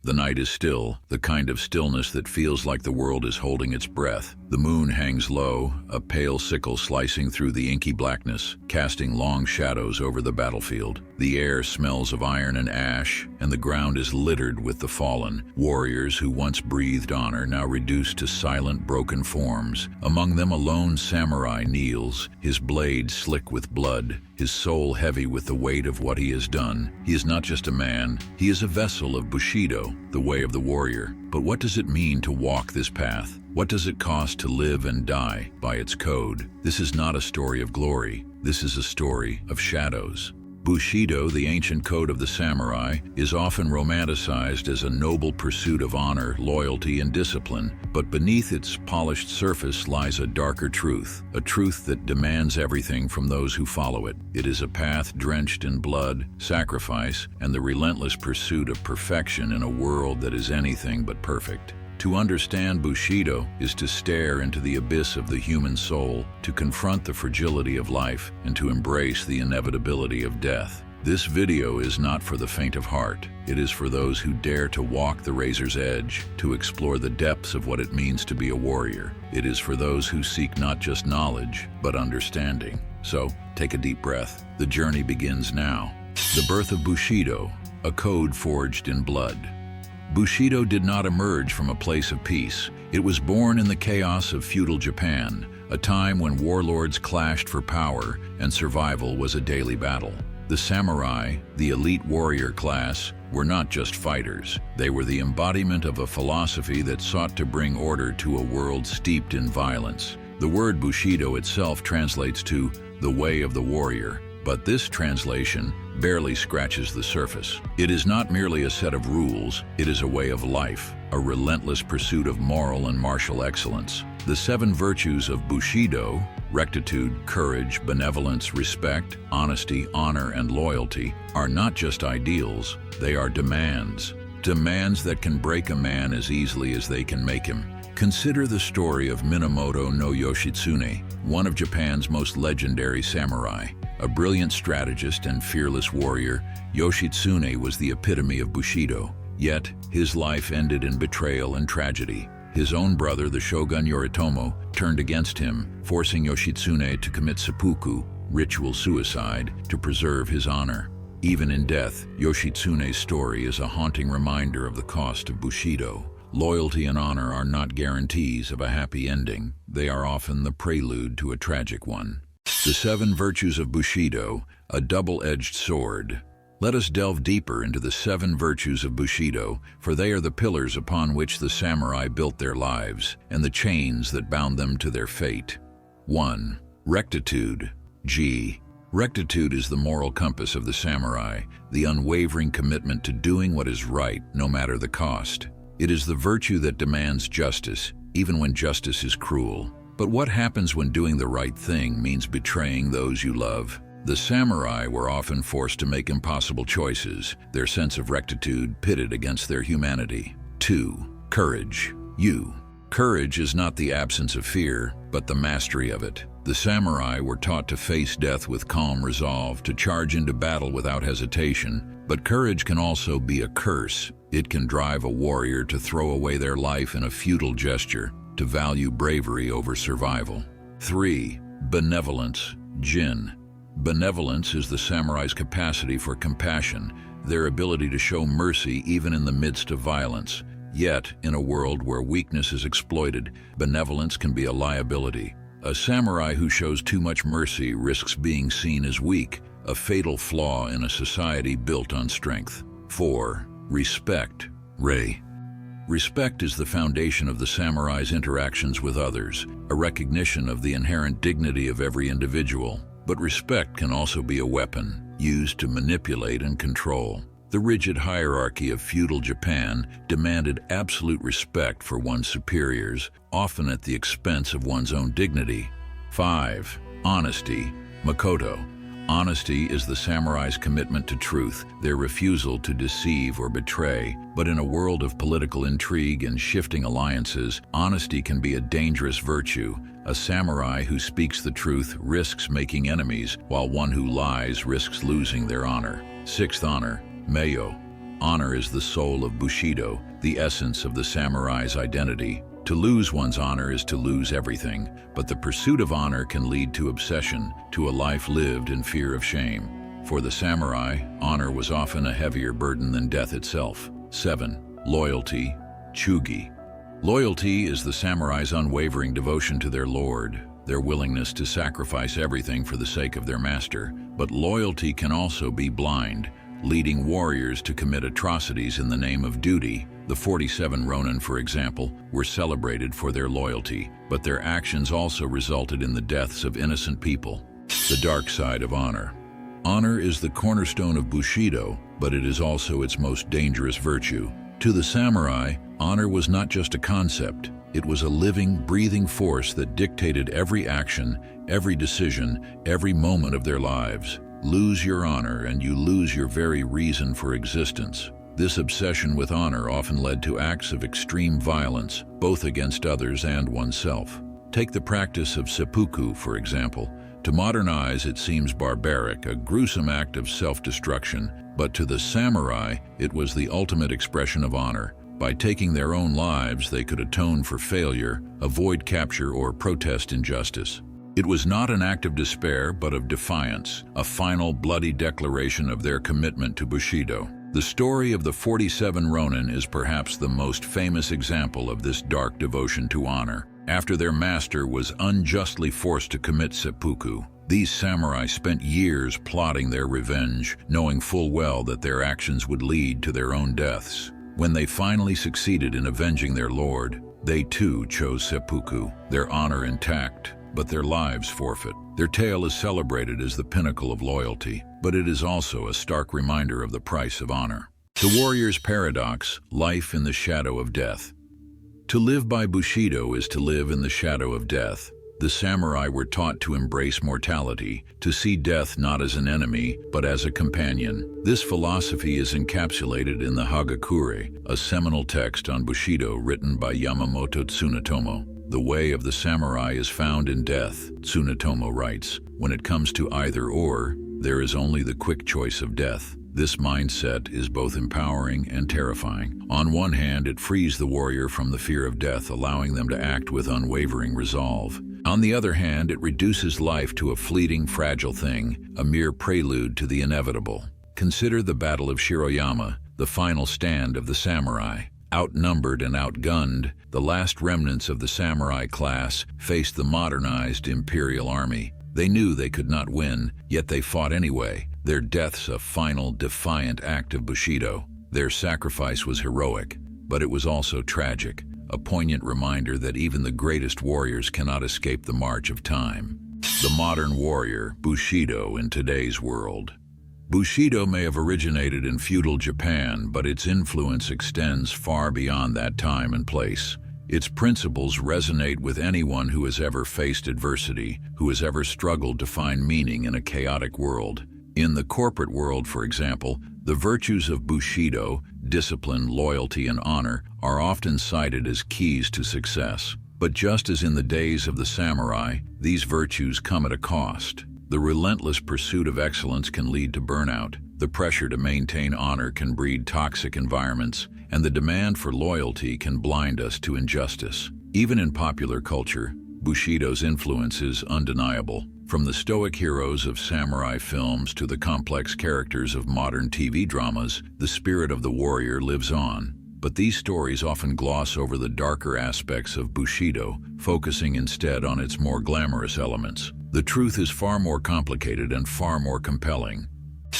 The night is still, the kind of stillness that feels like the world is holding its breath. The moon hangs low, a pale sickle slicing through the inky blackness, casting long shadows over the battlefield. The air smells of iron and ash, and the ground is littered with the fallen, warriors who once breathed honor, now reduced to silent, broken forms. Among them a lone samurai kneels, his blade slick with blood, his soul heavy with the weight of what he has done. He is not just a man, he is a vessel of Bushido, the way of the warrior. But what does it mean to walk this path? What does it cost to live and die by its code? This is not a story of glory. This is a story of shadows. Bushido, the ancient code of the samurai, is often romanticized as a noble pursuit of honor, loyalty, and discipline, but beneath its polished surface lies a darker truth, a truth that demands everything from those who follow it. It is a path drenched in blood, sacrifice, and the relentless pursuit of perfection in a world that is anything but perfect. To understand Bushido is to stare into the abyss of the human soul, to confront the fragility of life, and to embrace the inevitability of death. This video is not for the faint of heart. It is for those who dare to walk the razor's edge, to explore the depths of what it means to be a warrior. It is for those who seek not just knowledge, but understanding. So, take a deep breath. The journey begins now. The birth of Bushido, a code forged in blood. Bushido did not emerge from a place of peace. It was born in the chaos of feudal Japan, a time when warlords clashed for power and survival was a daily battle. The samurai, the elite warrior class, were not just fighters. They were the embodiment of a philosophy that sought to bring order to a world steeped in violence. The word Bushido itself translates to the way of the warrior, but this translation barely scratches the surface. It is not merely a set of rules, it is a way of life, a relentless pursuit of moral and martial excellence. The 7 virtues of Bushido, rectitude, courage, benevolence, respect, honesty, honor, and loyalty, are not just ideals, they are demands. Demands that can break a man as easily as they can make him. Consider the story of Minamoto no Yoshitsune, one of Japan's most legendary samurai. A brilliant strategist and fearless warrior, Yoshitsune was the epitome of Bushido. Yet, his life ended in betrayal and tragedy. His own brother, the shogun Yoritomo, turned against him, forcing Yoshitsune to commit seppuku, ritual suicide, to preserve his honor. Even in death, Yoshitsune's story is a haunting reminder of the cost of Bushido. Loyalty and honor are not guarantees of a happy ending. They are often the prelude to a tragic one. The 7 virtues of Bushido, a double-edged sword. Let us delve deeper into the 7 virtues of Bushido, for they are the pillars upon which the samurai built their lives, and the chains that bound them to their fate. 1. Rectitude. G. Rectitude is the moral compass of the samurai, the unwavering commitment to doing what is right, no matter the cost. It is the virtue that demands justice, even when justice is cruel. But what happens when doing the right thing means betraying those you love? The samurai were often forced to make impossible choices, their sense of rectitude pitted against their humanity. 2. Courage. U. Courage is not the absence of fear, but the mastery of it. The samurai were taught to face death with calm resolve, to charge into battle without hesitation. But courage can also be a curse. It can drive a warrior to throw away their life in a futile gesture, to value bravery over survival. 3. Benevolence. Jin. Benevolence is the samurai's capacity for compassion, their ability to show mercy even in the midst of violence. Yet, in a world where weakness is exploited, benevolence can be a liability. A samurai who shows too much mercy risks being seen as weak, a fatal flaw in a society built on strength. 4. Respect. Rei. Respect is the foundation of the samurai's interactions with others, a recognition of the inherent dignity of every individual. But respect can also be a weapon, used to manipulate and control. The rigid hierarchy of feudal Japan demanded absolute respect for one's superiors, often at the expense of one's own dignity. 5. Honesty. Makoto. Honesty is the samurai's commitment to truth, their refusal to deceive or betray. But in a world of political intrigue and shifting alliances, honesty can be a dangerous virtue. A samurai who speaks the truth risks making enemies, while one who lies risks losing their honor. 6th honor. Meio. Honor is the soul of Bushido, the essence of the samurai's identity. To lose one's honor is to lose everything, but the pursuit of honor can lead to obsession, to a life lived in fear of shame. For the samurai, honor was often a heavier burden than death itself. 7. Loyalty, chugi. Loyalty is the samurai's unwavering devotion to their lord, their willingness to sacrifice everything for the sake of their master. But loyalty can also be blind, leading warriors to commit atrocities in the name of duty. The 47 Ronin, for example, were celebrated for their loyalty, but their actions also resulted in the deaths of innocent people. The dark side of honor. Honor is the cornerstone of Bushido, but it is also its most dangerous virtue. To the samurai, honor was not just a concept. It was a living, breathing force that dictated every action, every decision, every moment of their lives. Lose your honor and you lose your very reason for existence. This obsession with honor often led to acts of extreme violence, both against others and oneself. Take the practice of seppuku, for example. To modern eyes, it seems barbaric, a gruesome act of self-destruction, but to the samurai, it was the ultimate expression of honor. By taking their own lives, they could atone for failure, avoid capture, or protest injustice. It was not an act of despair, but of defiance, a final bloody declaration of their commitment to Bushido. The story of the 47 Ronin is perhaps the most famous example of this dark devotion to honor. After their master was unjustly forced to commit seppuku, these samurai spent years plotting their revenge, knowing full well that their actions would lead to their own deaths. When they finally succeeded in avenging their lord, they too chose seppuku, their honor intact, but their lives forfeit. Their tale is celebrated as the pinnacle of loyalty, but it is also a stark reminder of the price of honor. The warrior's paradox, life in the shadow of death. To live by Bushido is to live in the shadow of death. The samurai were taught to embrace mortality, to see death not as an enemy, but as a companion. This philosophy is encapsulated in the Hagakure, a seminal text on Bushido written by Yamamoto Tsunetomo. The way of the samurai is found in death, Tsunetomo writes. When it comes to either or, there is only the quick choice of death. This mindset is both empowering and terrifying. On one hand, it frees the warrior from the fear of death, allowing them to act with unwavering resolve. On the other hand, it reduces life to a fleeting, fragile thing, a mere prelude to the inevitable. Consider the Battle of Shiroyama, the final stand of the samurai. Outnumbered and outgunned, the last remnants of the samurai class faced the modernized imperial army. They knew they could not win, yet they fought anyway, their deaths a final, defiant act of Bushido. Their sacrifice was heroic, but it was also tragic, a poignant reminder that even the greatest warriors cannot escape the march of time. The modern warrior, Bushido, in today's world. Bushido may have originated in feudal Japan, but its influence extends far beyond that time and place. Its principles resonate with anyone who has ever faced adversity, who has ever struggled to find meaning in a chaotic world. In the corporate world, for example, the virtues of Bushido, discipline, loyalty, and honor, are often cited as keys to success. But just as in the days of the samurai, these virtues come at a cost. The relentless pursuit of excellence can lead to burnout. The pressure to maintain honor can breed toxic environments, and the demand for loyalty can blind us to injustice. Even in popular culture, Bushido's influence is undeniable. From the stoic heroes of samurai films to the complex characters of modern TV dramas, the spirit of the warrior lives on. But these stories often gloss over the darker aspects of Bushido, focusing instead on its more glamorous elements. The truth is far more complicated and far more compelling.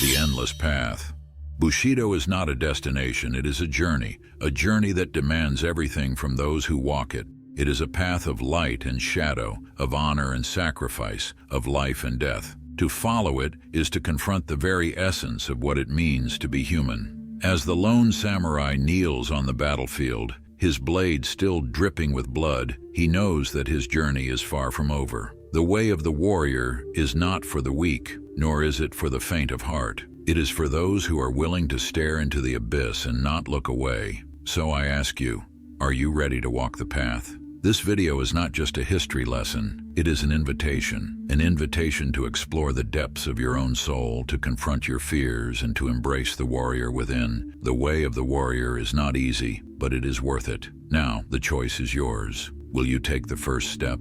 The endless path. Bushido is not a destination, it is a journey that demands everything from those who walk it. It is a path of light and shadow, of honor and sacrifice, of life and death. To follow it is to confront the very essence of what it means to be human. As the lone samurai kneels on the battlefield, his blade still dripping with blood, he knows that his journey is far from over. The way of the warrior is not for the weak, nor is it for the faint of heart. It is for those who are willing to stare into the abyss and not look away. So I ask you, are you ready to walk the path? This video is not just a history lesson. It is an invitation to explore the depths of your own soul, to confront your fears, and to embrace the warrior within. The way of the warrior is not easy, but it is worth it. Now, the choice is yours. Will you take the first step?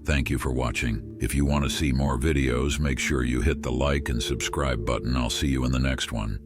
Thank you for watching. If you want to see more videos, make sure you hit the like and subscribe button. I'll see you in the next one.